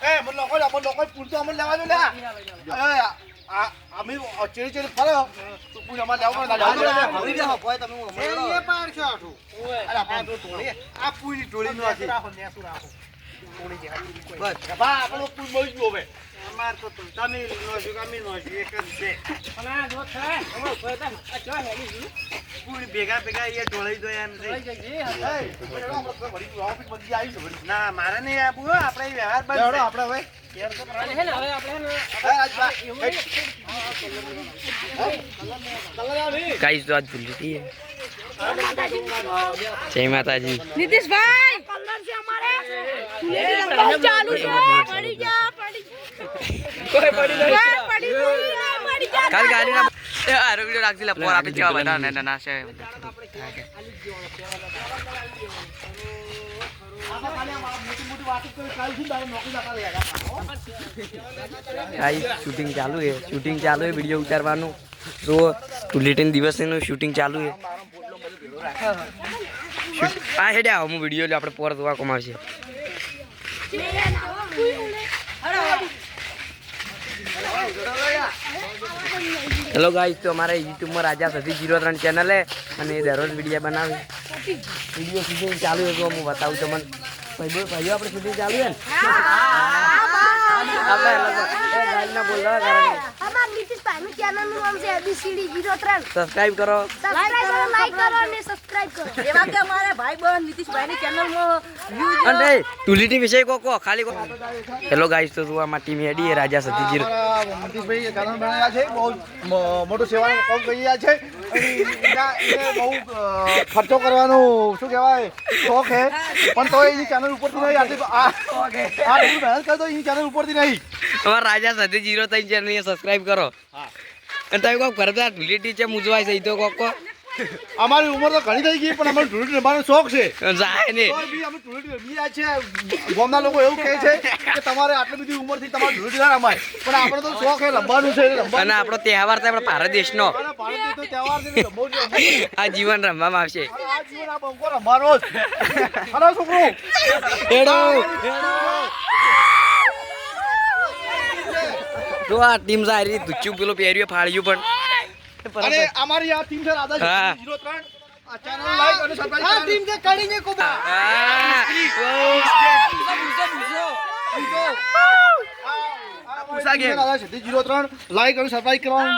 એ મને લોકો પૂર તો અમને લેવા દો લે અમે ચેડી ચેડી ફરો તો પૂર અમારે લેવા પડે હવે કોઈ તમે એ પાર છો આઠું અરે આપણે ટોળી આ પૂરી ટોળી નો છે રાખો નેસુ રાખો ટોળી જે બસ બા આપણો પૂર બહુ જ હોવે અમાર તો તમે નો છે અમે નો છે એક જ છે પણ આ જો છે અમે કોઈ તો આ જો હેલી પૂરી ભેગા ભેગા એ ટોળી દો એમ છે ના મારે નહીં આપવું આપણે વ્યવહાર બંધ આપણે હવે गाइस तो आज भूल थी जय माता जी नीतीश भाई कलर से हमारे चालू है पड़ी जा कोई पड़ी जा कल गाड़ी ना यार वीडियो राख दिला पोर आपे क्या बता ना ना से शूटिंग चालू है वीडियो उतारवानो तो बुलेटिन दिवस નું શૂટિંગ ચાલુ છે આ હેડે આવો હું વિડિયો લે આપણે પોર જોવા કમાવશે हेलो गाइस तो हमारे यूट्यूब में राजा सती 03 चैनल है અને દરરોજ વિડિયો બનાવે વિડિયો શૂટિંગ ચાલુ है तो હું બતાવું તમને ભાઈઓ આપણે શૂટિંગ ચાલુ है આપણે ગાઈડ ના બોલ રहा કારણ हमारा नीतीश भाई નું ચેનલ નું નામ છે ABCD 03 સબસ્ક્રાઇબ કરો લાઈક કરો અને સબસ્ક્રાઇબ કરો એવા કે અમારે ભાઈ બહેન નીતીશ ભાઈ ની ચેનલ માં વ્યૂઝ અને ટુલીટી વિષય કો ખાલી હેલો ગાઈસ તો તું આમાં ટીમ હેડી રાજા સતી 03 નીતિશભાઈ ચેનલ બનાવ્યા છે બહુ મોટું સેવાનું કામ કરી રહ્યા છે એને બહુ ખર્ચો કરવાનો શું કહેવાય શોખ છે પણ તો એની ચેનલ ઉપરથી નહીં આટલી મહેનત કરતો એની ચેનલ ઉપરથી નહીં અમારા રાજા સતી 03 ચેનલ ને સબસ્ક્રાઇબ કરો અને તમે કોક કરતા ટુલીટી છે મુજવાય છે તો કોક અમારી ઉંમર તો ઘણી થઈ ગઈ પણ અમારે ટુલીટી રમવાનો શોખ છે જાય ને તો બી અમે ટુલીટી રમી રહ્યા છે ગામના લોકો એવું કહે છે કે તમારે આટલી બધી ઉંમરથી તમારે ટુલીટી ના રમાય પણ આપણે તો શોખ છે રમવાનું છે અને આપણો તહેવાર છે આપણા ભારત દેશનો ભારત દેશનો તહેવાર છે રમવું આ જીવન રમવામાં આવશે આ જીવન આ બંકો રમવાનો જ હલો છોકરો હેડો તો આ ટીમ સારી દુચ્ચું પેલો પહેર્યો ફાળ્યું પણ અને અમારી આ ટીમ છે રાધા 03 આ ચેનલ લાઈક અને સબસ્ક્રાઇબ આ ટીમ છે કડીને કોબા રાધા 03 લાઈક અને સબસ્ક્રાઇબ કરવાનું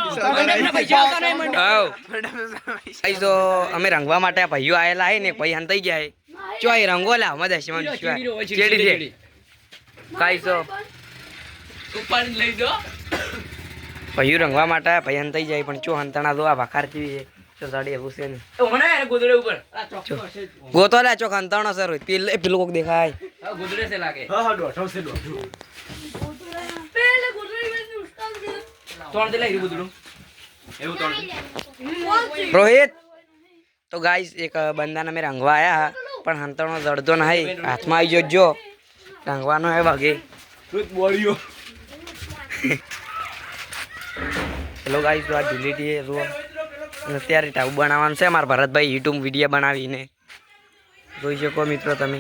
ગાઈસ તો અમે રંગવા માટે ભાઈઓ આયેલા હે ને ભાઈ હંતાઈ ગયા હે ચોય રંગો લા મજા ચેડી છે ગાઈસ તો ઉપર લઈ દો ભાઈઓ રંગવા માટે ભાઈ હંતાઈ જાય પણ ચો હંતાણા દો આ ભાખાર જેવી છે તો સાડી એવું છે ને મને ગોદડે ઉપર ગોતો લે ચોક હંતાણો સર પેલું કોક દેખાય ગોદડે છે લાગે હા દોઠો છે દોઠો પેલે ગોદડી મેં ઉસ્તાદ દે તોણ દે લાઈ ગોદડું એવું તોણ રોહિત તો ગાઈસ એક બંદાને મે રંગવા આયા પણ હંતાણો જડતો નહીં હાથમાં આવી જોજો રંગવાનો હે ભાગે રુત બોળ્યો હેલો ગાઈસ તો આ ડિલીટી હે રો અત્યારે ટાઉ બનાવવાનું છે મારા ભરતભાઈ યુટ્યુબ વિડિયો બનાવીને જોઈ શકો મિત્રો તમે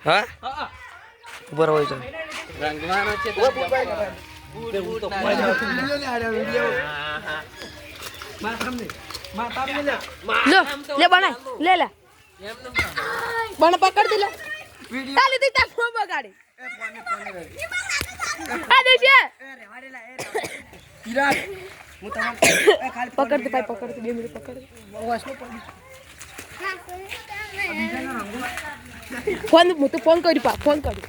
હા ઉપર હોય તો રંગવાનો છે લે બના લે બના પકડ દે લે તાલી દી તા ફોન બગાડી આ દેજે કિરાટ હું તમારે ખાલી પકડ દે ભાઈ પકડ દે 2 મિનિટ પકડ દે વાસનો પડી ફોન હું તો ફોન કરી પા ફોન કરી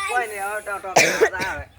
કોઈ ને ઓટો આવે